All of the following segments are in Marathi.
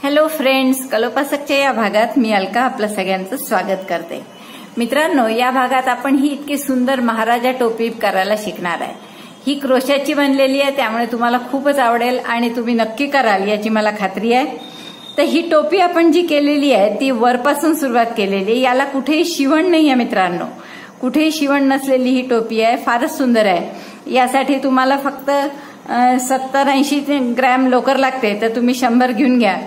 हॅलो फ्रेंड्स, कलोपासकच्या या भागात मी अलका आपलं सगळ्यांचं स्वागत करते। मित्रांनो, या भागात आपण ही इतकी सुंदर महाराजा टोपी करायला शिकणार आहे। ही क्रोशाची बनलेली आहे, त्यामुळे तुम्हाला खूपच आवडेल आणि तुम्ही नक्की कराल याची मला खात्री आहे। तर ही टोपी आपण जी केलेली आहे ती वरपासून सुरुवात केलेली आहे। याला कुठेही शिवण नाही आहे मित्रांनो, कुठेही शिवण नसलेली ही टोपी आहे। फारच सुंदर आहे। यासाठी तुम्हाला फक्त 70-80 ग्रॅम लोकर लागते, तर तुम्ही 100 घेऊन घ्या।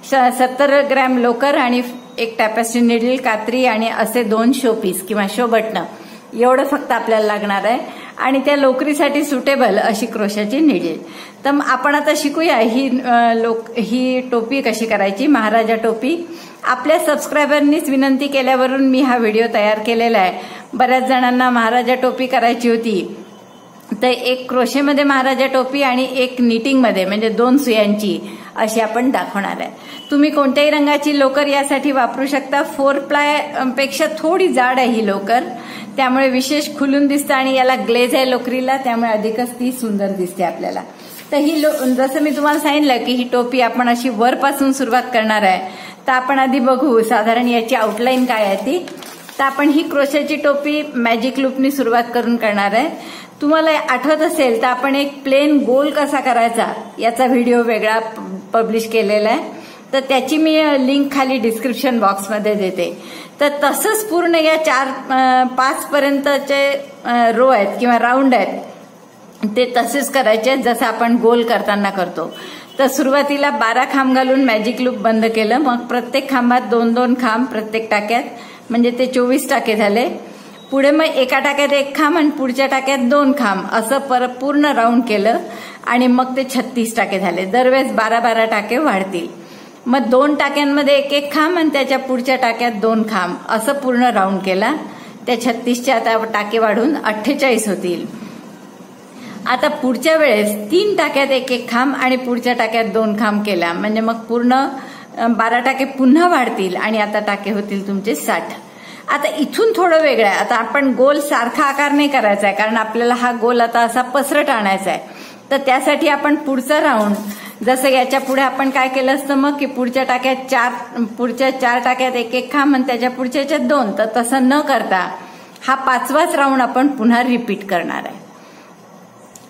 70 ग्रॅम लोकर आणि एक टॅपेस्ट्री नीडल, कात्री आणि असे 2 शो पीस किंवा शो बटन, एवढं फक्त आपल्याला लागणार आहे। आणि त्या लोकरीसाठी सुटेबल अशी क्रोशाची नीडल। तर आपण आता शिकूया ही टोपी कशी करायची, महाराजा टोपी। आपल्या सबस्क्रायबरनीच विनंती केल्यावरून मी हा व्हिडिओ तयार केलेला आहे। बऱ्याच जणांना महाराजा टोपी करायची होती, तर एक क्रोशेमध्ये महाराजा टोपी आणि एक निटिंगमध्ये म्हणजे 2 सुयांची अशी आपण दाखवणार आहे। तुम्ही कोणत्याही रंगाची लोकर यासाठी वापरू शकता। 4 प्लाय पेक्षा थोडी जाड आहे ही लोकर, त्यामुळे विशेष खुलून दिसतं आणि याला ग्लेज आहे लोकरीला, त्यामुळे अधिकच ती सुंदर दिसते आपल्याला। तर ही जसं मी तुम्हाला सांगितलं की ही टोपी आपण अशी वरपासून सुरुवात करणार आहे। तर आपण आधी बघू साधारण याची आउटलाईन काय आहे ती। तर आपण ही क्रोशाची टोपी मॅजिक लूपनी सुरुवात करून करणार आहे। तुम्हाला आठवत असेल तर आपण एक प्लेन गोल कसा करायचा याचा व्हिडिओ वेगळा पब्लिश केलेला आहे, तर त्याची मी लिंक खाली डिस्क्रिप्शन बॉक्समध्ये देते। तर तसंच पूर्ण या 4-5 पर्यंतचे रो आहेत किंवा राऊंड आहेत ते तसेच करायचे जसं आपण गोल करताना करतो। तर सुरुवातीला 12 खांब घालून मॅजिक लूप बंद केलं, मग प्रत्येक खांबात 2-2 खांब प्रत्येक टाक्यात, म्हणजे ते 24 टाके झाले। पुढे मग एका टाक्यात 1 खांब आणि पुढच्या टाक्यात 2 खांब असं पूर्ण राऊंड केलं आणि मग ते 36 टाके झाले। दरवेळेस 12-12 टाके वाढतील। मग 2 टाक्यांमध्ये 1-1 खांब आणि त्याच्या पुढच्या टाक्यात 2 खांब असं पूर्ण राऊंड केला। त्या 36चे आता टाके वाढून 48 होतील। आता पुढच्या वेळेस 3 टाक्यात 1-1 खांब आणि पुढच्या टाक्यात 2 खांब केला, म्हणजे मग पूर्ण 12 टाके पुन्हा वाढतील आणि आता टाके होतील तुमचे 60। आता इथून थोडं वेगळं आहे। आता आपण गोल सारखा आकार नाही करायचा आहे, कारण आपल्याला हा गोल आता असा पसरट आणायचा आहे। तर त्यासाठी आपण पुढचा राऊंड, जसं याच्या पुढे आपण काय केलं असतं मग की पुढच्या चार टाक्यात 1-1 खांब आणि त्याच्या पुढच्याच्यात 2, तर तसं न करता हा 5वाच राऊंड आपण पुन्हा रिपीट करणार आहे।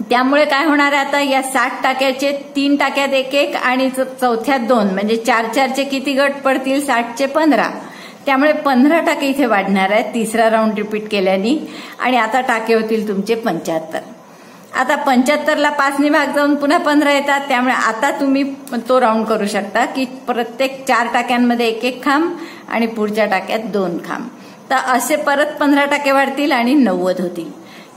त्यामुळे काय होणार आहे, आता या 60 टाक्याचे 3 टाक्यात 1-1 आणि चौथ्यात 2, म्हणजे 4-4चे किती गट पडतील, 60चे 15, त्यामुळे 15 टाके इथे वाढणार आहेत 3रा राऊंड रिपीट केल्याने। आणि आता टाके होतील तुमचे 75। आता 75ला 5ने भाग जाऊन पुन्हा 15 येतात, त्यामुळे आता तुम्ही तो राऊंड करू शकता की प्रत्येक 4 टाक्यांमध्ये 1-1 खांब आणि पुढच्या टाक्यात 2 खांब। तर असे परत 15 टाके वाढतील आणि 90 होतील।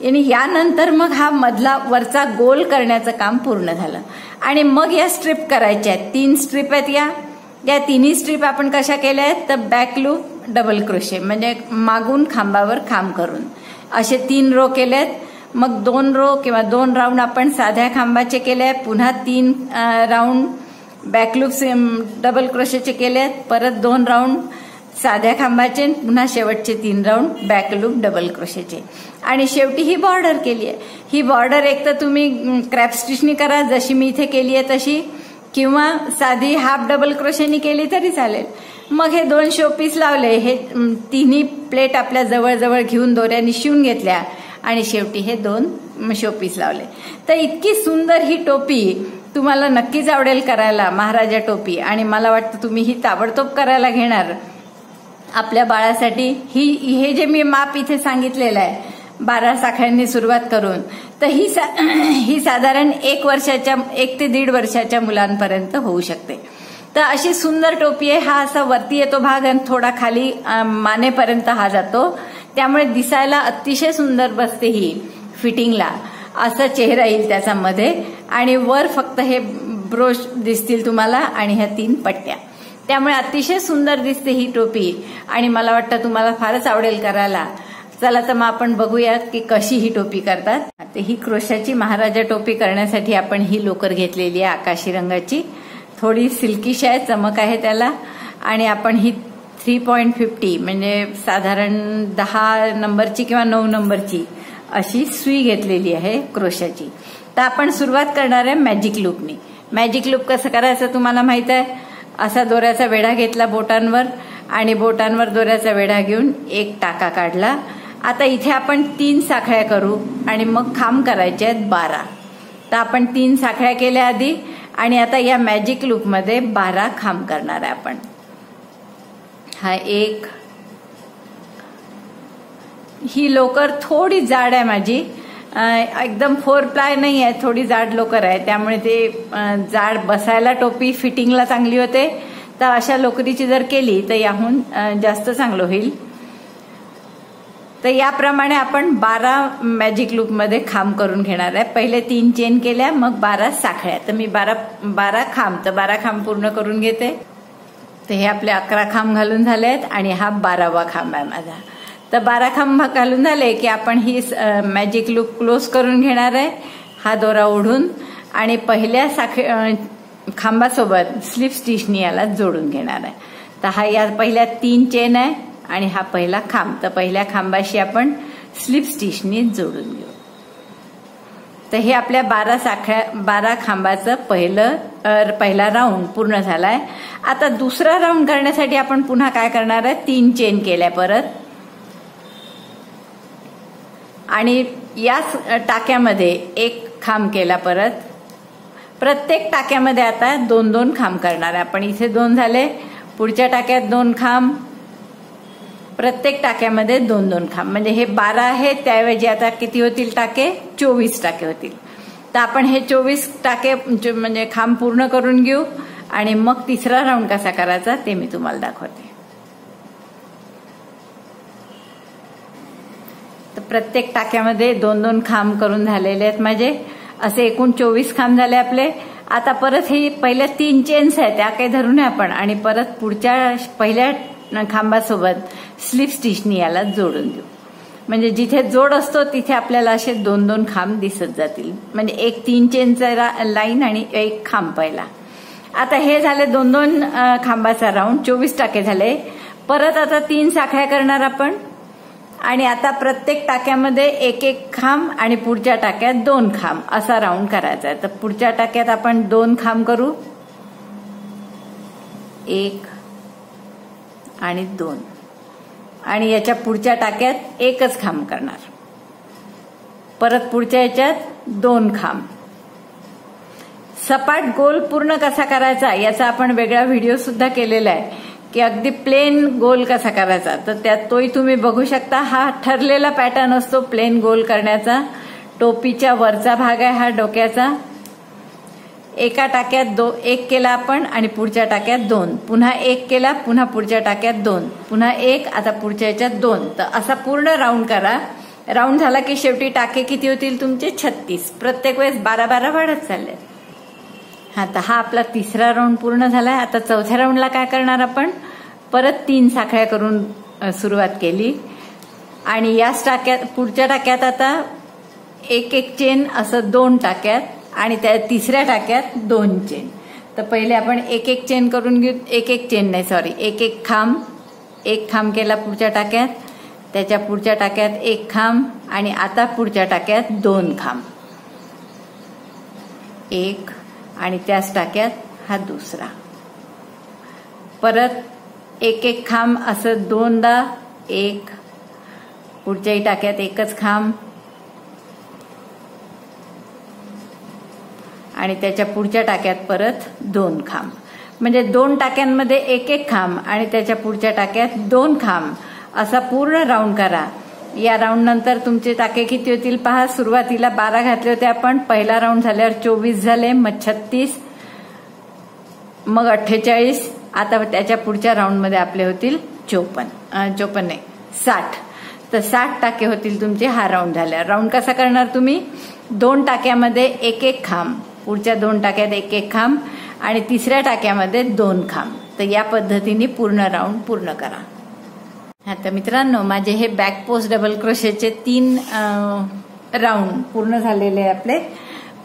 आणि यानंतर मग हा मधला वरचा गोल करण्याचं काम पूर्ण झालं। आणि मग या स्ट्रिप करायच्या आहेत, 3 स्ट्रिप आहेत। या तिन्ही स्ट्रिप आपण कशा केल्या आहेत, तर बॅक लूप, डबल क्रोशे, म्हणजे मागून खांबावर खांब करून असे 3 रो केलेत। मग 2 रो किंवा 2 राऊंड आपण साध्या खांबाचे केले, पुन्हा 3 राऊंड बॅक लूप डबल क्रोशेचे केले, परत 2 राऊंड साध्या खांबाचे, पुन्हा शेवटचे 3 राऊंड बॅक लूप डबल क्रोशेचे, आणि शेवटी ही बॉर्डर केली आहे। ही बॉर्डर एक तर तुम्ही क्रॅप स्टिचनी करा जशी मी इथे केली आहे तशी, किंवा साधी हाफ डबल क्रोशेनी केली तरी चालेल। मग हे 2 शोपीस लावले, हे तिन्ही प्लेट आपल्या जवळ घेऊन दोऱ्याने शिवून घेतल्या आणि शेवटी हे 2 शोपीस लावले। तर इतकी सुंदर ही टोपी तुम्हाला नक्कीच आवडेल करायला, महाराजा टोपी। आणि मला वाटतं तुम्ही ही ताबडतोब करायला घेणार आपल्या बाळासाठी। हे जे मी माप इथे सांगितलेलं आहे 12 साखळ्यांनी सुरुवात करून, तर ही साधारण 1 ते 1.5 वर्षाच्या मुलांपर्यंत होऊ शकते। तर अशी सुंदर टोपी आहे। हा असा वरती येतो भाग आणि थोडा खाली मानेपर्यंत हा जातो, त्यामुळे दिसायला अतिशय सुंदर बसते ही फिटिंगला। असा चेहरा येईल त्याचा मध्ये, आणि वर फक्त हे ब्रोश दिसतील तुम्हाला आणि ह्या 3 पट्ट्या, त्यामुळे अतिशय सुंदर दिसते ही टोपी आणि मला वाटतं तुम्हाला फारच आवडेल करायला। चला तर मग आपण बघूया की कशी ही टोपी करतात। तर ही क्रोशाची महाराजा टोपी करण्यासाठी आपण ही लोकर घेतलेली आहे आकाशी रंगाची, थोडी सिल्कीश आहे, चमक आहे त्याला। आणि आपण ही 3.50 म्हणजे साधारण 10 नंबरची किंवा 9 नंबरची अशी सुई घेतलेली आहे क्रोशाची। तर आपण सुरुवात करणार आहे मॅजिक लूपनी। मॅजिक लूप कसं करायचं तुम्हाला माहित आहे, असा दोऱ्याचा वेढा घेतला बोटांवर आणि बोटांवर दोऱ्याचा वेढा घेऊन एक टाका काढला. आता इथे आपण 3 साखळ्या करू आणि मग खांब करायचे आहेत 12. तर आपण 3 साखळ्या केल्या आधी आणि आता या मॅजिक लूपमध्ये 12 खांब करणार आहे आपण. हा एक, ही लोकर थोडी जाड आहे माझी, एकदम 4 प्लाय नाही आहे, थोडी जाड लोकर आहे, त्यामुळे ते जाड बसायला टोपी फिटिंगला चांगली होते. तर अशा लोकरीची जर केली तर याहून जास्त चांगलं होईल. तर याप्रमाणे आपण 12 मॅजिक लूपमध्ये खांब करून घेणार आहे. पहिले 3 चेन केल्या, मग 12 साखळ्या. तर मी 12 खांब, तर 12 खांब पूर्ण करून घेते. तर हे आपले 11 खांब घालून झाले आहेत आणि हा 12वा खांब आहे माझा. तर 12 खांब घालून झाले की आपण ही मॅजिक लूप क्लोज करून घेणार आहे, हा दोरा ओढून, आणि पहिल्या खांबासोबत स्लिप स्टिचनी याला जोडून घेणार आहे. तर हा या पहिल्या 3 चेन आहे आणि हा पहिला खांब. तर पहिल्या खांबाशी आपण स्लिप स्टिचनी जोडून घेऊ. तर हे आपल्या 12 खांबाचं पहिला राऊंड पूर्ण झालाय. आता दुसरा राऊंड करण्यासाठी आपण पुन्हा काय करणार आहे, 3 चेन केल्या परत, आणि याच टाक्यामध्ये एक खांब केला परत. प्रत्येक टाक्यामध्ये आता 2-2 खांब करणार आहे आपण. इथे 2 झाले, पुढच्या टाक्यात 2 खांब, प्रत्येक टाक्यामध्ये 2-2 खांब. म्हणजे हे 12 आहे, त्याऐवजी आता किती होतील टाके, 24 टाके होतील. तर आपण हे 24 टाके म्हणजे खांब पूर्ण करून घेऊ आणि मग तिसरा राऊंड कसा करायचा ते मी तुम्हाला दाखवते. तर प्रत्येक टाक्यामध्ये 2-2 खांब करून झालेले आहेत माझे. असे एकूण 24 खांब झाले आपले. आता परत हे पहिल्या 3 चेन्स आहेत त्या काही धरू नये आपण, आणि परत पुढच्या पहिल्या खांबासोबत स्लिप स्टिचनी याला जोडून देऊ. म्हणजे जिथे जोड असतो तिथे आपल्याला असे 2-2 खांब दिसत जातील. म्हणजे एक 3 चेनचा लाईन आणि एक खांब पहिला. आता हे झाले 2-2 खांबाचा राऊंड, 24 टाके झाले. परत आता 3 साखळ्या करणार आपण, आणि आता प्रत्येक टाक्यामध्ये एक खांब आणि पुढच्या टाक्यात 2 खांब असा राऊंड करायचा आहे. तर पुढच्या टाक्यात आपण 2 खांब करू, 1 आणि 2, आणि याच्या पुढच्या टाक्यात एकच खांब करणार. परत पुढच्या याच्यात 2 खांब. सपाट गोल पूर्ण कसा करायचा याचा आपण वेगळा व्हिडिओ सुद्धा केलेला आहे की अगदी प्लेन गोल कसा करायचा, तर त्यात तोही तुम्ही बघू शकता. हा ठरलेला पॅटर्न असतो प्लेन गोल करण्याचा. टोपीच्या वरचा भाग आहे हा डोक्याचा. एका टाक्यात 1 केला आपण आणि पुढच्या टाक्यात 2, पुन्हा 1 केला, पुन्हा पुढच्या टाक्यात 2, पुन्हा 1, आता पुढच्या याच्यात 2. तर असा पूर्ण राऊंड करा. राऊंड झाला की शेवटी टाके किती होतील तुमचे, 36. प्रत्येक वेळेस 12-12 वाढत चालले. तर हा आपला तिसरा राऊंड पूर्ण झालाय. आता चौथ्या राऊंडला काय करणार आपण, परत 3 साखळ्या करून सुरुवात केली आणि याच टाक्यात पुढच्या टाक्यात आता एक चेन असं 2 टाक्यात, आणि त्या तिसऱ्या टाक्यात 2 चेन. तर पहिले आपण एक चेन करून घेऊ, एक खांब, 1 खांब केला पुढच्या टाक्यात, त्याच्या पुढच्या टाक्यात 1 खांब, आणि आता पुढच्या टाक्यात 2 खांब, 1, आणि त्याच टाक्यात हा दुसरा. परत एक खांब असं 2दा, 1, पुढच्याही टाक्यात एकच खांब, आणि त्याच्या पुढच्या टाक्यात परत 2 खांब. म्हणजे 2 टाक्यांमध्ये एक खांब आणि त्याच्या पुढच्या टाक्यात 2 खांब असा पूर्ण राऊंड करा. या राऊंड नंतर तुमचे टाके किती होतील पहा. सुरुवातीला 12 घातले होते आपण, पहिला राऊंड झाल्यावर 24 झाले, मग 36, मग 48. आता त्याच्या पुढच्या राऊंडमध्ये आपले होतील 54 नाही 60. तर 60 टाके होतील तुमचे हा राऊंड झाल्यावर. राऊंड कसा करणार तुम्ही, 2 टाक्यामध्ये एक खांब, पुढच्या 2 टाक्यात एक खांब, आणि तिसऱ्या टाक्यामध्ये 2 खांब. तर या पद्धतीने पूर्ण राऊंड पूर्ण करा. आता मित्रांनो, माझे हे बॅक पोस्ट डबल क्रोशेचे 3 राऊंड पूर्ण झालेले आहे आपले.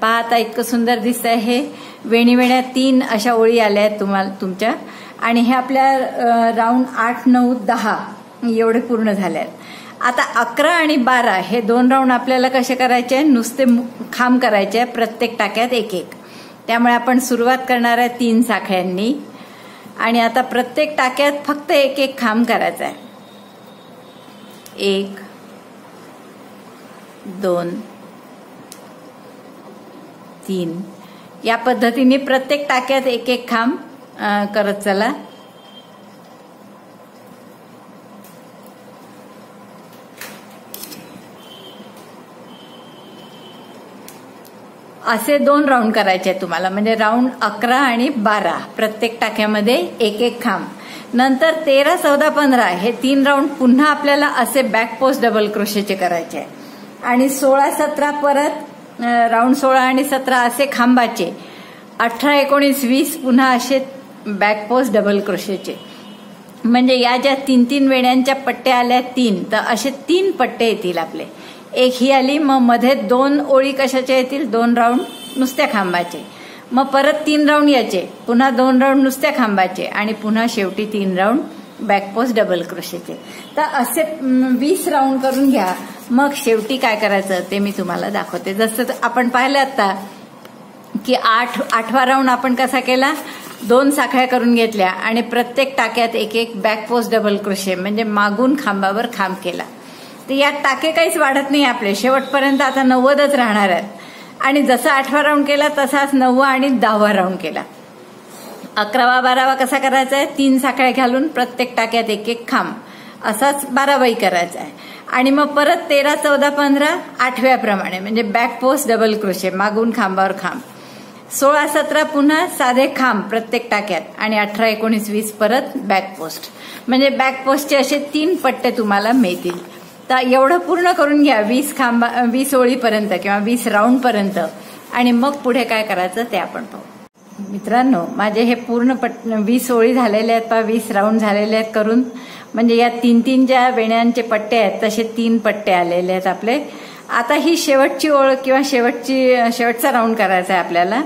पहा आता इतकं सुंदर दिसतंय हे. वेणीवेण्या 3 अशा ओळी आल्या आहेत तुम्हाला तुमच्या, आणि हे आपल्या राऊंड 8, 9, 10 एवढे पूर्ण झाले आहेत. आता 11 आणि 12 हे 2 राऊंड आपल्याला कसे करायचे, नुसते खांब करायचे प्रत्येक टाक्यात एक. त्यामुळे आपण सुरुवात करणार आहे 3 साखळ्यांनी. आणि आता प्रत्येक टाक्यात फक्त एक एक खांब करायचा आहे. 1 2 3 या पद्धतीने प्रत्येक टाक्यात एक एक खांब करत चला. असे 2 राऊंड करायचे तुम्हाला, म्हणजे राऊंड 11 आणि 12 प्रत्येक टाक्यामध्ये एक एक खांब. नंतर 13, 14, 15 हे 3 राऊंड पुन्हा आपल्याला असे बॅक पोस्ट डबल क्रोशेचे करायचे आहे. आणि 16, 17 परत राऊंड 16 आणि 17 असे खांबाचे. 18, 19, 20 पुन्हा असे बॅक पोस्ट डबल क्रोशेचे. म्हणजे या ज्या 3-3 वेण्यांच्या पट्ट्या आल्या 3, तर असे 3 पट्टे येतील आपले. एक ही आली, मग मध्ये 2 ओळी कशाच्या येतील, 2 राऊंड नुसत्या खांबाचे. मग परत 3 राऊंड याचे, पुन्हा 2 राऊंड नुसत्या खांबाचे आणि पुन्हा शेवटी 3 राऊंड बॅकपोस्ट डबल क्रोशेचे. तर असे 20 राऊंड करून घ्या. मग शेवटी काय करायचं ते मी तुम्हाला दाखवते. जसं आपण पाहिलं आता की 8वा राऊंड आपण कसा केला, 2 साखळ्या करून घेतल्या आणि प्रत्येक टाक्यात एक एक बॅकपोस्ट डबल क्रोशे म्हणजे मागून खांबावर खांब केला. तर यात टाके काहीच वाढत नाही आपले, शेवटपर्यंत आता 90च राहणार आहेत. आणि जसा 8वा राऊंड केला तसाच 9वा आणि 10वा राऊंड केला. 11वा 12वा कसा करायचा आहे, 3 साखळ्या घालून प्रत्येक टाक्यात एक एक खांब असाच 12वाही करायचा आहे. आणि मग परत 13, 14, 15 8व्या प्रमाणे म्हणजे बॅक पोस्ट डबल क्रोशे मागून खांबावर खांब. 16, 17 पुन्हा साधे खांब प्रत्येक टाक्यात आणि 18, 19, 20 परत बॅक पोस्ट. म्हणजे बॅक पोस्टचे असे 3 पट्टे तुम्हाला मिळतील. तर एवढं पूर्ण करून घ्या 20 ओळीपर्यंत किंवा 20 राऊंड पर्यंत. आणि मग पुढे काय करायचं ते आपण पाहू. मित्रांनो, माझे हे पूर्ण 20 ओळी झालेले आहेत, 20 राऊंड झालेले आहेत करून. म्हणजे या 3-3 ज्या वेण्यांचे पट्टे आहेत तसे 3 पट्टे आलेले आहेत आपले. आता ही शेवटची ओळ किंवा शेवटचा राऊंड करायचा आहे आपल्याला.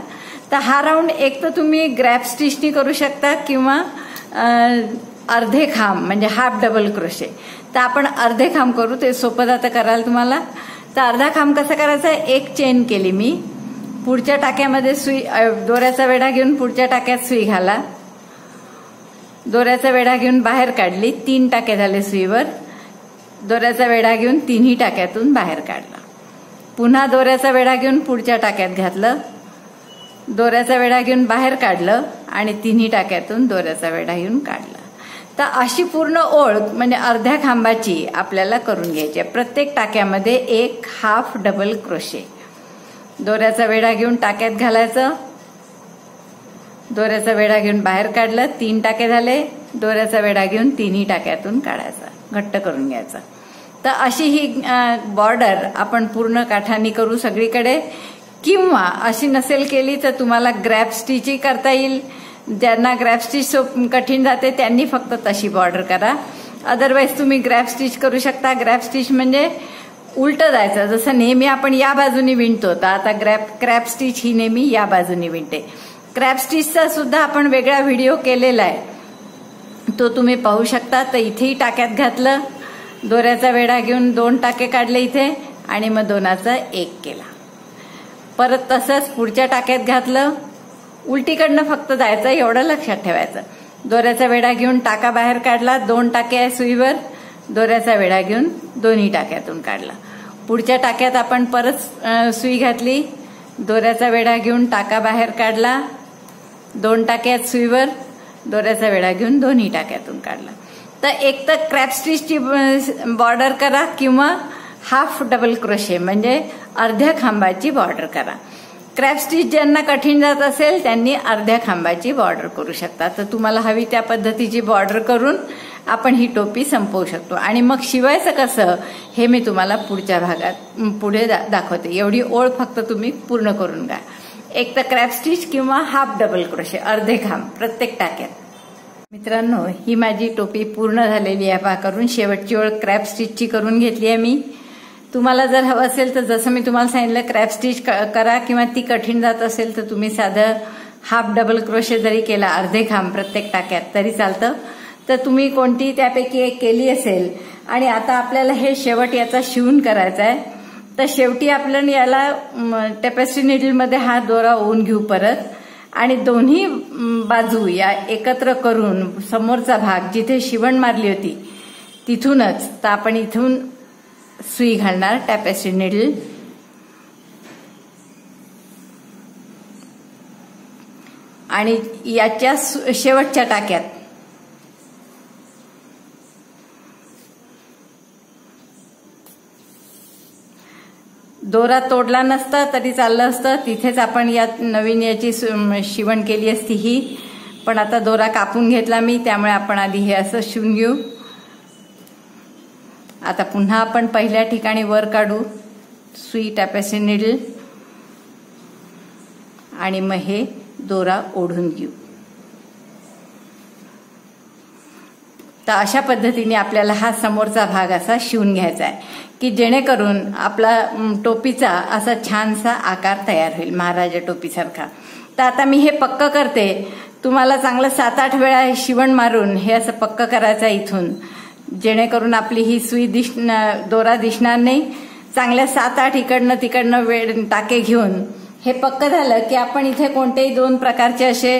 तर हा राऊंड एक तर तुम्ही ग्रॅप स्टिचनी करू शकता किंवा अर्धे खांब म्हणजे हाफ डबल क्रोशे. तर आपण अर्धे खांब करू, ते सोपं जातं करायला तुम्हाला. तर अर्धा खांब कसा करायचा, एक चेन केली मी, पुढच्या टाक्यामध्ये सुई, दोऱ्याचा वेढा घेऊन पुढच्या टाक्यात सुई घाला, दोऱ्याचा वेढा घेऊन बाहेर काढली, 3 टाके झाले सुईवर, दोऱ्याचा वेढा घेऊन 3ही टाक्यातून बाहेर काढला, पुन्हा दोऱ्याचा वेढा घेऊन पुढच्या टाक्यात घातलं, दोऱ्याचा वेढा घेऊन बाहेर काढलं आणि 3ही टाक्यातून दोऱ्याचा वेढा घेऊन काढला. तर अशी पूर्ण ओळ म्हणजे अर्ध्या खांबाची आपल्याला करून घ्यायची आहे. प्रत्येक टाक्यामध्ये एक हाफ डबल क्रोशे. दोऱ्याचा वेढा घेऊन टाक्यात घालायचं, दोऱ्याचा वेढा घेऊन बाहेर काढलं, 3 टाके झाले, दोऱ्याचा वेढा घेऊन 3ही टाक्यातून काढायचा, घट्ट करून घ्यायचा. तर अशी ही बॉर्डर आपण पूर्ण काठांनी करू सगळीकडे. किंवा अशी नसेल केली तर तुम्हाला ग्रॅप स्टिचही करता येईल. ज्यांना ग्रॅप स्टिच कठीण जाते त्यांनी फक्त तशी बॉर्डर करा. अदरवाईज तुम्ही ग्रॅप स्टिच करू शकता. ग्रॅप स्टिच म्हणजे उलटं जायचं, जसं नेहमी आपण या बाजूनी विणतो, तर आता क्रॅप स्टिच ही नेहमी या बाजूनी विणते. क्रॅप स्टिचचा सुद्धा आपण वेगळा व्हिडिओ केलेला आहे, तो तुम्ही पाहू शकता. तर इथेही टाक्यात घातलं, दोऱ्याचा वेढा घेऊन 2 टाके काढले इथे आणि मग 2चा 1 केला. परत तसंच पुढच्या टाक्यात घातलं, उलटीकडनं फक्त जायचं एवढं लक्षात ठेवायचं. दोऱ्याचा वेढा घेऊन टाका बाहेर काढला, 2 टाके आहे सुईवर, दोऱ्याचा वेढा घेऊन 2ही टाक्यातून काढला. पुढच्या टाक्यात आपण परत सुई घातली, दोऱ्याचा वेढा घेऊन टाका बाहेर काढला, 2 टाके आहेत सुईवर, दोऱ्याचा वेढा घेऊन 2ही टाक्यातून काढला. तर एक तर क्रॅप स्टिचची बॉर्डर करा किंवा हाफ डबल क्रोशे म्हणजे अर्ध्या खांबाची बॉर्डर करा. क्रॅप स्टिच ज्यांना कठीण जात असेल त्यांनी अर्ध्या खांबाची बॉर्डर करू शकता. तर तुम्हाला हवी त्या पद्धतीची बॉर्डर करून आपण ही टोपी संपवू शकतो. आणि मग शिवायचं कसं हे मी तुम्हाला पुढच्या भागात पुढे दाखवते. एवढी ओळ फक्त तुम्ही पूर्ण करून घ्या. एक तर क्रॅप स्टिच किंवा हाफ डबल क्रोशे अर्धे खांब प्रत्येक टाक्यात. मित्रांनो, ही माझी टोपी पूर्ण झालेली आहे. पहा, करून शेवटची ओळ क्रॅप स्टिचची करून घेतली आहे मी. तुम्हाला जर हवं असेल तर जसं मी तुम्हाला सांगितलं क्रॅप स्टिच करा, किंवा ती कठीण जात असेल तर तुम्ही साधं हाफ डबल क्रोशे जरी केला अर्धे खांब प्रत्येक टाक्यात तरी चालतं. तर तुम्ही कोणती त्यापैकी एक केली असेल. आणि आता आपल्याला हे शेवट याचा शिवून करायचा आहे. तर शेवटी आपण याला टेपेस्ट्री निडलमध्ये हा दोरा ओवून घेऊ परत आणि दोन्ही बाजू या एकत्र करून समोरचा भाग जिथे शिवण मारली होती तिथूनच तर आपण इथून सुई घालणार टॅपेस्ट्री नीडल आणि याच्या शेवटच्या टाक्यात दोरा तोडला नसता तरी चाललं असतं, तिथेच आपण या नवीन याची शिवण केली असती ही, पण आता दोरा कापून घेतला मी, त्यामुळे आपण आधी हे असं शिवून घेऊ. आता पुन्हा आपण पहिल्या ठिकाणी वर काढू सुई टॅपेस्ट्री नीडल आणि मग हे दोरा ओढून घेऊ. तर अशा पद्धतीने आपल्याला हा समोरचा भाग असा शिवून घ्यायचा आहे की जेणेकरून आपला टोपीचा असा छानसा आकार तयार होईल महाराजा टोपीसारखा. तर आता मी हे पक्क करते. तुम्हाला चांगलं 7-8 वेळा शिवण मारून हे असं पक्क करायचं इथून, जेणेकरून आपली ही सुई दोरा दिसणार नाही. चांगल्या 7-8 इकडनं तिकडनं टाके घेऊन हे पक्क झालं की आपण इथे कोणतेही 2 प्रकारचे असे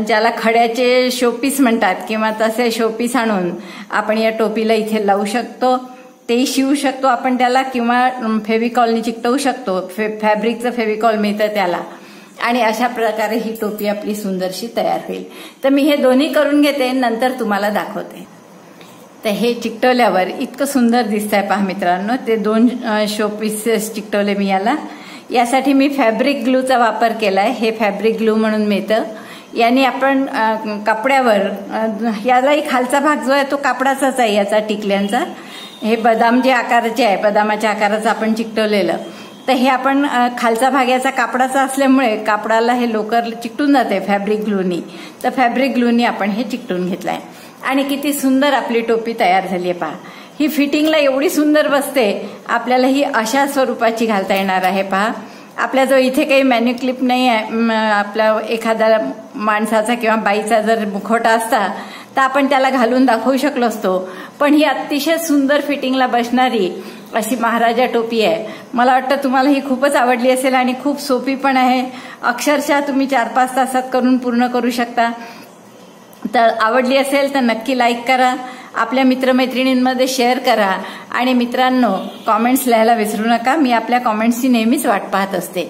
ज्याला खड्याचे शोपीस म्हणतात किंवा तसे शोपीस आणून आपण या टोपीला इथे लावू शकतो. तेही शिवू शकतो आपण त्याला, किंवा फेविकॉलनी चिकटवू शकतो. फॅब्रिकचं फेविकॉल मिळतं त्याला. आणि अशा प्रकारे ही टोपी आपली सुंदरशी तयार होईल. तर मी हे दोन्ही करून घेते, नंतर तुम्हाला दाखवते. तर हे चिकटवल्यावर इतकं सुंदर दिसतंय पहा मित्रांनो. ते 2 शोपीसेस चिकटवले मी याला. यासाठी मी फॅब्रिक ग्लूचा वापर केलाय. हे फॅब्रिक ग्लू म्हणून मिळतं. याने आपण कपड्यावर यालाही खालचा भाग जो आहे तो कापडाचाच आहे याचा टिकल्यांचा. हे बदाम जे आकाराचे आहे, बदामाच्या आकाराचं आपण चिकटवलेलं, तर हे आपण खालचा भाग याचा कापडाचा असल्यामुळे कापडाला हे लोकर चिकटून जाते फॅब्रिक ग्लूनी. तर फॅब्रिक ग्लूनी आपण हे चिकटून घेतलंय आणि किती सुंदर आपली टोपी तयार झाली आहे पहा. ही फिटिंगला एवढी सुंदर बसते. आपल्याला ही अशा स्वरूपाची घालता येणार आहे पहा. आपल्याजवळ इथे काही मॅन्युक्लिप नाही आहे. आपला एखादा माणसाचा किंवा बाईचा जर मुखवटा असता तर आपण त्याला घालून दाखवू शकलो असतो. पण ही अतिशय सुंदर फिटिंगला बसणारी अशी महाराजा टोपी आहे. मला वाटतं तुम्हाला ही खूपच आवडली असेल आणि खूप सोपी पण आहे. अक्षरशः तुम्ही 4-5 तासात करून पूर्ण करू शकता. तर आवडली असेल तर नक्की लाईक करा, आपल्या मित्रमैत्रिणींमध्ये शेअर करा आणि मित्रांनो कॉमेंट्स लिहायला विसरू नका. मी आपल्या कॉमेंट्सची नेहमीच वाट पाहत असते.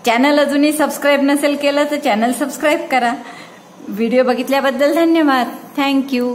चॅनल अजूनही सबस्क्राईब नसेल केलं तर चॅनल सबस्क्राईब करा. व्हिडिओ बघितल्याबद्दल धन्यवाद. थँक्यू.